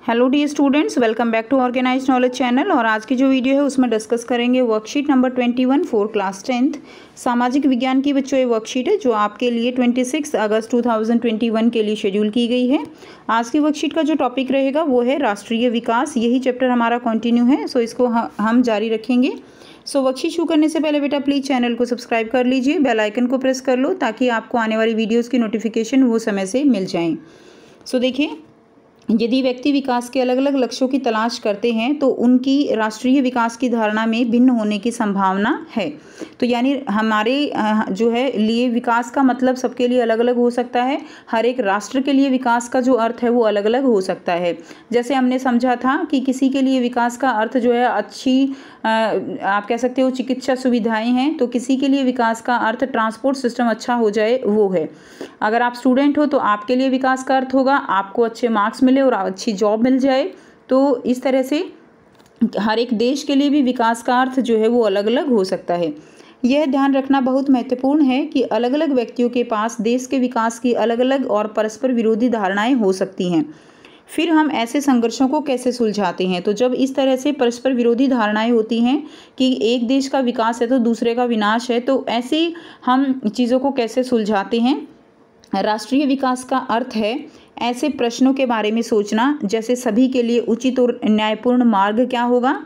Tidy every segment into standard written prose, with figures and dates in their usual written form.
Hello dear students, welcome back to organised knowledge channel. और आज की जो वीडियो है उसमें डिस्कस करेंगे worksheet number 21 for class 10th सामाजिक विज्ञान की बच्चों ये वर्कशीट है जो आपके लिए 26 अगस्त 2021 के लिए शेड्यूल की गई है। आज की वर्कशीट का जो टॉपिक रहेगा वो है राष्ट्रीय विकास। यही चैप्टर हमारा कंटिन्यू है, सो इसको हम जारी रखेंगे। सो वर्कशीट शुरू करने से पहले बेटा प्लीज़ चैनल को सब्सक्राइब कर लीजिए, बेल आइकन को प्रेस कर लो ताकि आपको आने वाली वीडियोज़ की नोटिफिकेशन वो समय से मिल जाएँ। सो देखिए, यदि व्यक्ति विकास के अलग अलग लक्ष्यों की तलाश करते हैं तो उनकी राष्ट्रीय विकास की धारणा में भिन्न होने की संभावना है। तो यानी हमारे जो है लिए विकास का मतलब सबके लिए अलग अलग हो सकता है। हर एक राष्ट्र के लिए विकास का जो अर्थ है वो अलग अलग हो सकता है। जैसे हमने समझा था कि किसी के लिए विकास का अर्थ जो है अच्छी आप कह सकते हो चिकित्सा सुविधाएं हैं, तो किसी के लिए विकास का अर्थ ट्रांसपोर्ट सिस्टम अच्छा हो जाए वो है। अगर आप स्टूडेंट हो तो आपके लिए विकास का अर्थ होगा आपको अच्छे मार्क्स मिले और अच्छी जॉब मिल जाए। तो इस तरह से हर एक देश के लिए भी विकास का अर्थ जो है वो अलग अलग हो सकता है। यह ध्यान रखना बहुत महत्वपूर्ण है कि अलग अलग व्यक्तियों के पास देश के विकास की अलग अलग और परस्पर विरोधी धारणाएं हो सकती हैं। फिर हम ऐसे संघर्षों को कैसे सुलझाते हैं? तो जब इस तरह से परस्पर विरोधी धारणाएं होती हैं कि एक देश का विकास है तो दूसरे का विनाश है, तो ऐसे हम चीज़ों को कैसे सुलझाते हैं? राष्ट्रीय विकास का अर्थ है ऐसे प्रश्नों के बारे में सोचना जैसे सभी के लिए उचित और न्यायपूर्ण मार्ग क्या होगा,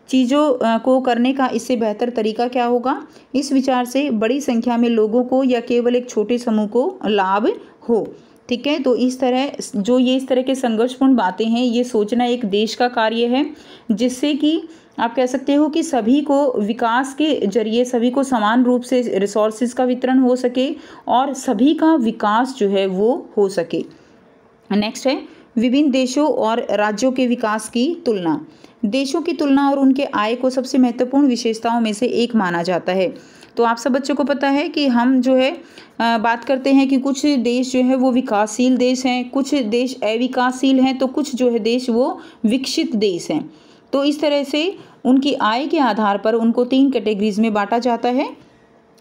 चीज़ों को करने का इससे बेहतर तरीका क्या होगा। इस विचार से बड़ी संख्या में लोगों को या केवल एक छोटे समूह को लाभ हो। ठीक है, तो इस तरह के संघर्षपूर्ण बातें हैं, ये सोचना एक देश का कार्य है जिससे कि आप कह सकते हो कि सभी को विकास के जरिए सभी को समान रूप से रिसोर्सेज का वितरण हो सके और सभी का विकास जो है वो हो सके। नेक्स्ट है विभिन्न देशों और राज्यों के विकास की तुलना। देशों की तुलना और उनके आय को सबसे महत्वपूर्ण विशेषताओं में से एक माना जाता है। तो आप सब बच्चों को पता है कि हम जो है बात करते हैं कि कुछ देश जो है वो विकासशील देश हैं, कुछ देश अविकासशील हैं, तो कुछ जो है देश वो विकसित देश हैं। तो इस तरह से उनकी आय के आधार पर उनको 3 कैटेगरीज में बांटा जाता है।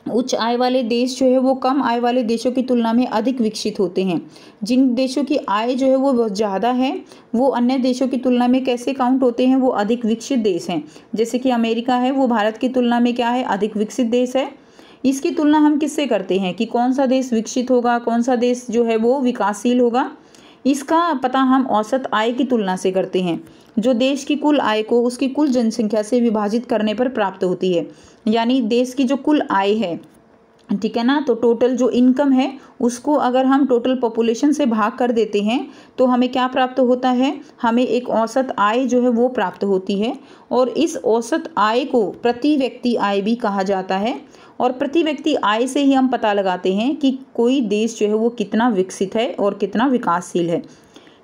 उच्च आय वाले देश जो है वो कम आय वाले देशों की तुलना में अधिक विकसित होते हैं। जिन देशों की आय जो है वो बहुत ज़्यादा है वो अन्य देशों की तुलना में कैसे काउंट होते हैं? वो अधिक विकसित देश हैं। जैसे कि अमेरिका है वो भारत की तुलना में क्या है? अधिक विकसित देश है। इसकी तुलना हम किससे करते हैं कि कौन सा देश विकसित होगा, कौन सा देश जो है वो विकासशील होगा? इसका पता हम औसत आय की तुलना से करते हैं, जो देश की कुल आय को उसकी कुल जनसंख्या से विभाजित करने पर प्राप्त होती है। यानी देश की जो कुल आय है, ठीक है ना, तो टोटल जो इनकम है उसको अगर हम टोटल पॉपुलेशन से भाग कर देते हैं तो हमें क्या प्राप्त होता है? हमें एक औसत आय जो है वो प्राप्त होती है। और इस औसत आय को प्रति व्यक्ति आय भी कहा जाता है। और प्रति व्यक्ति आय से ही हम पता लगाते हैं कि कोई देश जो है वो कितना विकसित है और कितना विकासशील है।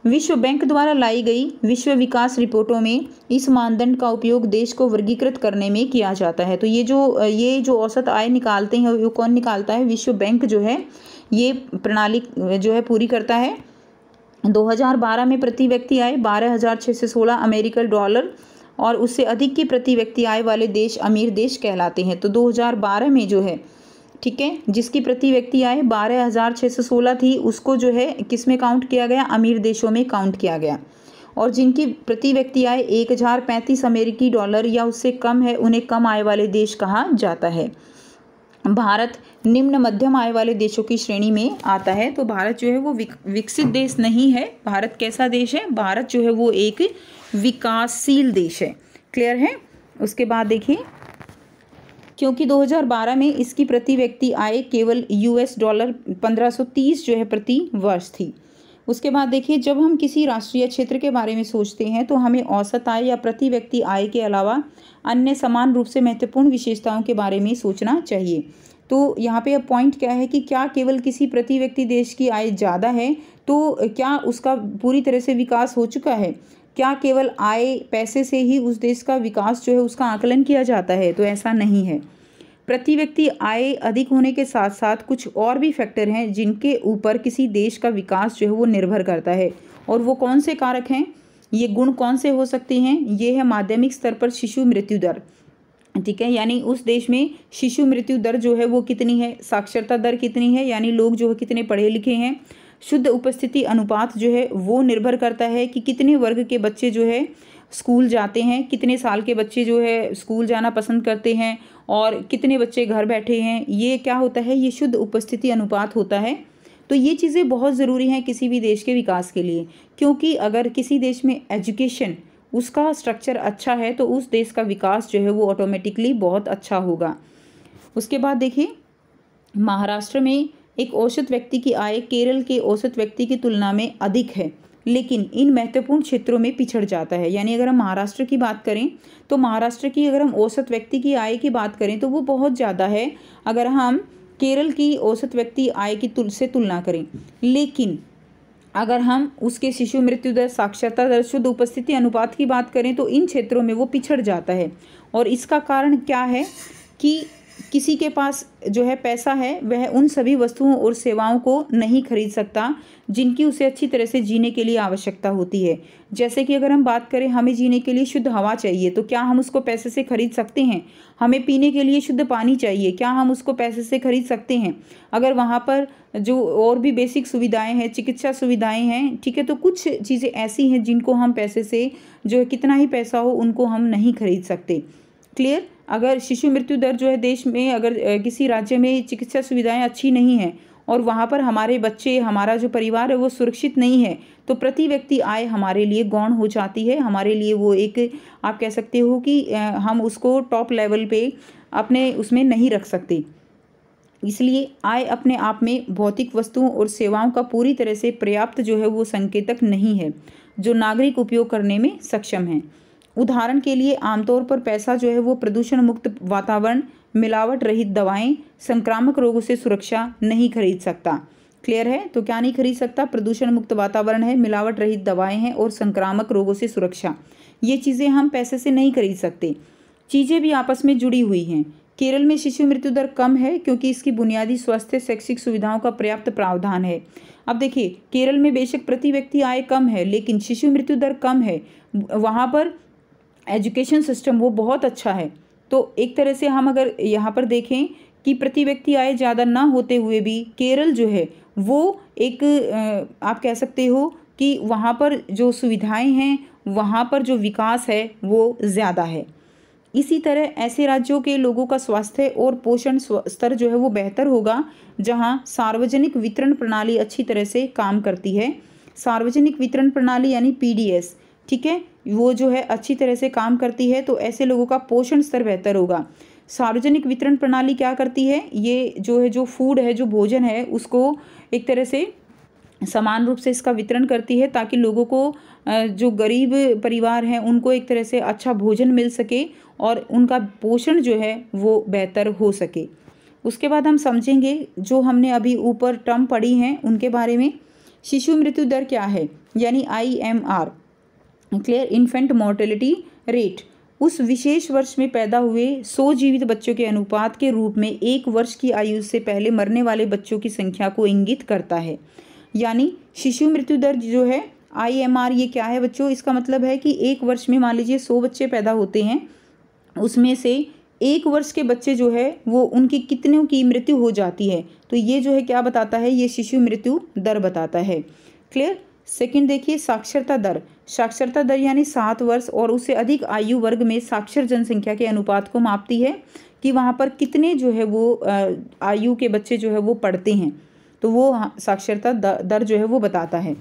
विश्व बैंक द्वारा लाई गई विश्व विकास रिपोर्टों में इस मानदंड का उपयोग देश को वर्गीकृत करने में किया जाता है। तो ये जो औसत आय निकालते हैं वो कौन निकालता है? विश्व बैंक जो है ये प्रणाली जो है पूरी करता है। 2012 में प्रति व्यक्ति आय 12,616 अमेरिकन डॉलर और उससे अधिक की प्रति व्यक्ति आय वाले देश अमीर देश कहलाते हैं। तो 2012 में जो है, ठीक है, जिसकी प्रति व्यक्ति आय 12,616 थी उसको जो है किस में काउंट किया गया? अमीर देशों में काउंट किया गया। और जिनकी प्रति व्यक्ति आय 1,035 अमेरिकी डॉलर या उससे कम है उन्हें कम आय वाले देश कहा जाता है। भारत निम्न मध्यम आय वाले देशों की श्रेणी में आता है। तो भारत जो है वो विकसित देश नहीं है। भारत कैसा देश है? भारत जो है वो एक विकासशील देश है। क्लियर है? उसके बाद देखिए, क्योंकि 2012 में इसकी प्रति व्यक्ति आय केवल $1530 जो है प्रति वर्ष थी। उसके बाद देखिए, जब हम किसी राष्ट्रीय क्षेत्र के बारे में सोचते हैं तो हमें औसत आय या प्रति व्यक्ति आय के अलावा अन्य समान रूप से महत्वपूर्ण विशेषताओं के बारे में सोचना चाहिए। तो यहाँ पे अब पॉइंट क्या है कि क्या केवल किसी प्रति व्यक्ति देश की आय ज़्यादा है तो क्या उसका पूरी तरह से विकास हो चुका है? क्या केवल आय पैसे से ही उस देश का विकास जो है उसका आकलन किया जाता है? तो ऐसा नहीं है। प्रति व्यक्ति आय अधिक होने के साथ साथ कुछ और भी फैक्टर हैं जिनके ऊपर किसी देश का विकास जो है वो निर्भर करता है। और वो कौन से कारक हैं? ये गुण कौन से हो सकते हैं? ये है माध्यमिक स्तर पर शिशु मृत्यु दर। ठीक है, यानी उस देश में शिशु मृत्यु दर जो है वो कितनी है, साक्षरता दर कितनी है, यानी लोग जो है कितने पढ़े लिखे हैं। शुद्ध उपस्थिति अनुपात जो है वो निर्भर करता है कि कितने वर्ग के बच्चे जो है स्कूल जाते हैं, कितने साल के बच्चे जो है स्कूल जाना पसंद करते हैं और कितने बच्चे घर बैठे हैं। ये क्या होता है, ये शुद्ध उपस्थिति अनुपात होता है। तो ये चीज़ें बहुत ज़रूरी हैं किसी भी देश के विकास के लिए, क्योंकि अगर किसी देश में एजुकेशन उसका स्ट्रक्चर अच्छा है तो उस देश का विकास जो है वो ऑटोमेटिकली बहुत अच्छा होगा। उसके बाद देखिए, महाराष्ट्र में एक औसत व्यक्ति की आय केरल के औसत व्यक्ति की तुलना में अधिक है, लेकिन इन महत्वपूर्ण क्षेत्रों में पिछड़ जाता है। यानी अगर हम महाराष्ट्र की बात करें तो महाराष्ट्र की अगर हम औसत व्यक्ति की आय की बात करें तो वो बहुत ज़्यादा है अगर हम केरल की औसत व्यक्ति आय की से तुलना करें। लेकिन अगर हम उसके शिशु मृत्यु दर, साक्षरता दर, शुद्ध उपस्थिति अनुपात की बात करें तो इन क्षेत्रों में वो पिछड़ जाता है। और इसका कारण क्या है कि किसी के पास जो है पैसा है वह उन सभी वस्तुओं और सेवाओं को नहीं खरीद सकता जिनकी उसे अच्छी तरह से जीने के लिए आवश्यकता होती है। जैसे कि अगर हम बात करें, हमें जीने के लिए शुद्ध हवा चाहिए, तो क्या हम उसको पैसे से खरीद सकते हैं? हमें पीने के लिए शुद्ध पानी चाहिए, क्या हम उसको पैसे से खरीद सकते हैं? अगर वहाँ पर जो और भी बेसिक सुविधाएं हैं, चिकित्सा सुविधाएं हैं, ठीक है, तो कुछ चीज़ें ऐसी हैं जिनको हम पैसे से जो है कितना ही पैसा हो उनको हम नहीं खरीद सकते। क्लियर? अगर शिशु मृत्यु दर जो है देश में, अगर किसी राज्य में चिकित्सा सुविधाएं अच्छी नहीं हैं और वहाँ पर हमारे बच्चे, हमारा जो परिवार है वो सुरक्षित नहीं है, तो प्रति व्यक्ति आय हमारे लिए गौण हो जाती है। हमारे लिए वो एक, आप कह सकते हो कि हम उसको टॉप लेवल पे अपने उसमें नहीं रख सकते। इसलिए आय अपने आप में भौतिक वस्तुओं और सेवाओं का पूरी तरह से पर्याप्त जो है वो संकेतक नहीं है जो नागरिक उपयोग करने में सक्षम हैं। उदाहरण के लिए आमतौर पर पैसा जो है वो प्रदूषण मुक्त वातावरण, मिलावट रहित दवाएं, संक्रामक रोगों से सुरक्षा नहीं खरीद सकता। क्लियर है? तो क्या नहीं खरीद सकता? प्रदूषण मुक्त वातावरण है, मिलावट रहित दवाएं हैं और संक्रामक रोगों से सुरक्षा। ये चीज़ें हम पैसे से नहीं खरीद सकते। चीज़ें भी आपस में जुड़ी हुई हैं। केरल में शिशु मृत्यु दर कम है क्योंकि इसकी बुनियादी स्वास्थ्य शैक्षिक सुविधाओं का पर्याप्त प्रावधान है। अब देखिए, केरल में बेशक प्रति व्यक्ति आय कम है लेकिन शिशु मृत्यु दर कम है, वहाँ पर एजुकेशन सिस्टम वो बहुत अच्छा है। तो एक तरह से हम अगर यहाँ पर देखें कि प्रति व्यक्ति आय ज़्यादा ना होते हुए भी केरल जो है वो एक, आप कह सकते हो कि वहाँ पर जो सुविधाएं हैं, वहाँ पर जो विकास है वो ज़्यादा है। इसी तरह ऐसे राज्यों के लोगों का स्वास्थ्य और पोषण स्तर जो है वो बेहतर होगा जहाँ सार्वजनिक वितरण प्रणाली अच्छी तरह से काम करती है। सार्वजनिक वितरण प्रणाली यानी पीडीएस, ठीक है, वो जो है अच्छी तरह से काम करती है, तो ऐसे लोगों का पोषण स्तर बेहतर होगा। सार्वजनिक वितरण प्रणाली क्या करती है, ये जो है जो फूड है, जो भोजन है, उसको एक तरह से समान रूप से इसका वितरण करती है ताकि लोगों को, जो गरीब परिवार हैं, उनको एक तरह से अच्छा भोजन मिल सके और उनका पोषण जो है वो बेहतर हो सके। उसके बाद हम समझेंगे जो हमने अभी ऊपर टर्म पढ़ी हैं उनके बारे में। शिशु मृत्यु दर क्या है, यानी IMR, clear, infant mortality rate, उस विशेष वर्ष में पैदा हुए 100 जीवित बच्चों के अनुपात के रूप में 1 वर्ष की आयु से पहले मरने वाले बच्चों की संख्या को इंगित करता है। यानी शिशु मृत्यु दर जो है IMR, ये क्या है बच्चों? इसका मतलब है कि 1 वर्ष में मान लीजिए 100 बच्चे पैदा होते हैं, उसमें से 1 वर्ष के बच्चे जो है वो उनकी कितनों की मृत्यु हो जाती है, तो ये जो है क्या बताता है, ये शिशु मृत्यु दर बताता है। क्लियर? सेकंड देखिए, साक्षरता दर। साक्षरता दर यानी 7 वर्ष और उससे अधिक आयु वर्ग में साक्षर जनसंख्या के अनुपात को मापती है कि वहाँ पर कितने जो है वो आयु के बच्चे जो है वो पढ़ते हैं, तो वो साक्षरता दर जो है वो बताता है।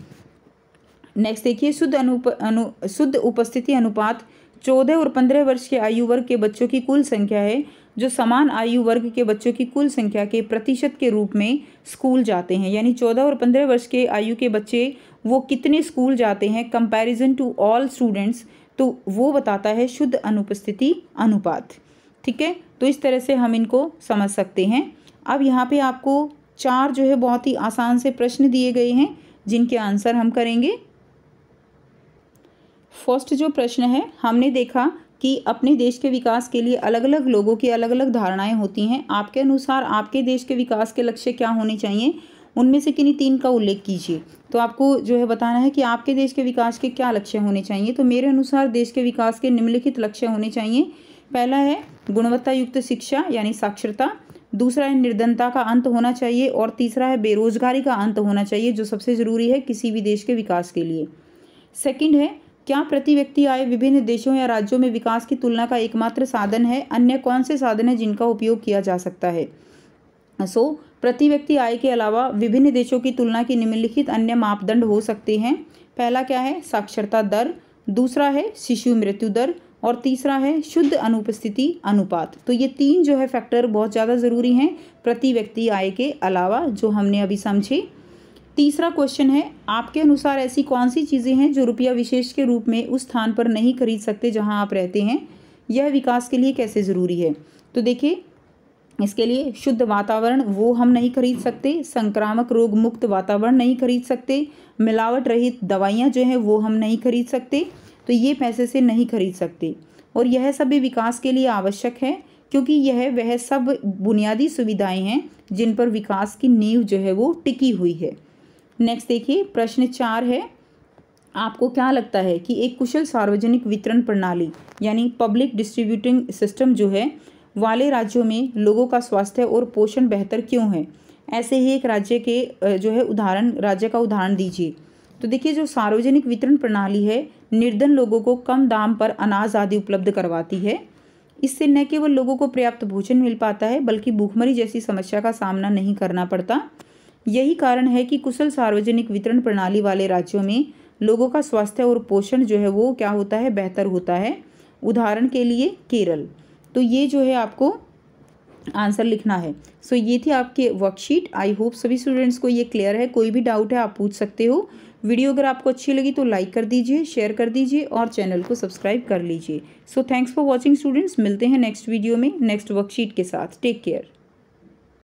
नेक्स्ट देखिए, शुद्ध उपस्थिति अनुपात 14 और 15 वर्ष के आयु वर्ग के बच्चों की कुल संख्या है जो समान आयु वर्ग के बच्चों की कुल संख्या के प्रतिशत के रूप में स्कूल जाते हैं। यानी 14 और 15 वर्ष के आयु के बच्चे वो कितने स्कूल जाते हैं कंपैरिजन टू ऑल स्टूडेंट्स, तो वो बताता है शुद्ध अनुपस्थिति अनुपात। ठीक है, तो इस तरह से हम इनको समझ सकते हैं। अब यहाँ पे आपको 4 जो है बहुत ही आसान से प्रश्न दिए गए हैं जिनके आंसर हम करेंगे। फर्स्ट जो प्रश्न है, हमने देखा कि अपने देश के विकास के लिए अलग अलग लोगों की अलग अलग धारणाएं होती हैं। आपके अनुसार आपके देश के विकास के लक्ष्य क्या होने चाहिए, उनमें से किन्हीं 3 का उल्लेख कीजिए। तो आपको जो है बताना है कि आपके देश के विकास के क्या लक्ष्य होने चाहिए। तो मेरे अनुसार देश के विकास के निम्नलिखित लक्ष्य होने चाहिए। पहला है गुणवत्ता युक्त शिक्षा यानी साक्षरता। दूसरा है निर्धनता का अंत होना चाहिए और तीसरा है बेरोजगारी का अंत होना चाहिए, जो सबसे ज़रूरी है किसी भी देश के विकास के लिए। सेकंड है, क्या प्रति व्यक्ति आय विभिन्न देशों या राज्यों में विकास की तुलना का एकमात्र साधन है? अन्य कौन से साधन हैं जिनका उपयोग किया जा सकता है? प्रति व्यक्ति आय के अलावा विभिन्न देशों की तुलना के निम्नलिखित अन्य मापदंड हो सकते हैं। पहला क्या है? साक्षरता दर, दूसरा है शिशु मृत्यु दर और तीसरा है शुद्ध अनुपस्थिति अनुपात। तो ये 3 जो है फैक्टर बहुत ज़्यादा ज़रूरी हैं प्रति व्यक्ति आय के अलावा, जो हमने अभी समझे। तीसरा क्वेश्चन है, आपके अनुसार ऐसी कौन सी चीज़ें हैं जो रुपया विशेष के रूप में उस स्थान पर नहीं खरीद सकते जहां आप रहते हैं? यह विकास के लिए कैसे ज़रूरी है? तो देखिए, इसके लिए शुद्ध वातावरण वो हम नहीं खरीद सकते, संक्रामक रोग मुक्त वातावरण नहीं खरीद सकते, मिलावट रहित दवाइयाँ जो हैं वो हम नहीं खरीद सकते, तो ये पैसे से नहीं खरीद सकते। और यह सभी विकास के लिए आवश्यक है, क्योंकि यह वह सब बुनियादी सुविधाएं हैं जिन पर विकास की नींव जो है वो टिकी हुई है। नेक्स्ट देखिए, प्रश्न 4 है, आपको क्या लगता है कि एक कुशल सार्वजनिक वितरण प्रणाली यानी पब्लिक डिस्ट्रीब्यूटिंग सिस्टम जो है वाले राज्यों में लोगों का स्वास्थ्य और पोषण बेहतर क्यों है? ऐसे ही एक राज्य के जो है राज्य का उदाहरण दीजिए। तो देखिए, जो सार्वजनिक वितरण प्रणाली है निर्धन लोगों को कम दाम पर अनाज आदि उपलब्ध करवाती है। इससे न केवल लोगों को पर्याप्त भोजन मिल पाता है, बल्कि भूखमरी जैसी समस्या का सामना नहीं करना पड़ता। यही कारण है कि कुशल सार्वजनिक वितरण प्रणाली वाले राज्यों में लोगों का स्वास्थ्य और पोषण जो है वो क्या होता है? बेहतर होता है। उदाहरण के लिए केरल। तो ये जो है आपको आंसर लिखना है। सो ये थी आपके वर्कशीट। आई होप सभी स्टूडेंट्स को ये क्लियर है। कोई भी डाउट है आप पूछ सकते हो। वीडियो अगर आपको अच्छी लगी तो लाइक कर दीजिए, शेयर कर दीजिए और चैनल को सब्सक्राइब कर लीजिए। So thanks for watching students. मिलते हैं नेक्स्ट वीडियो में नेक्स्ट वर्कशीट के साथ। Take care.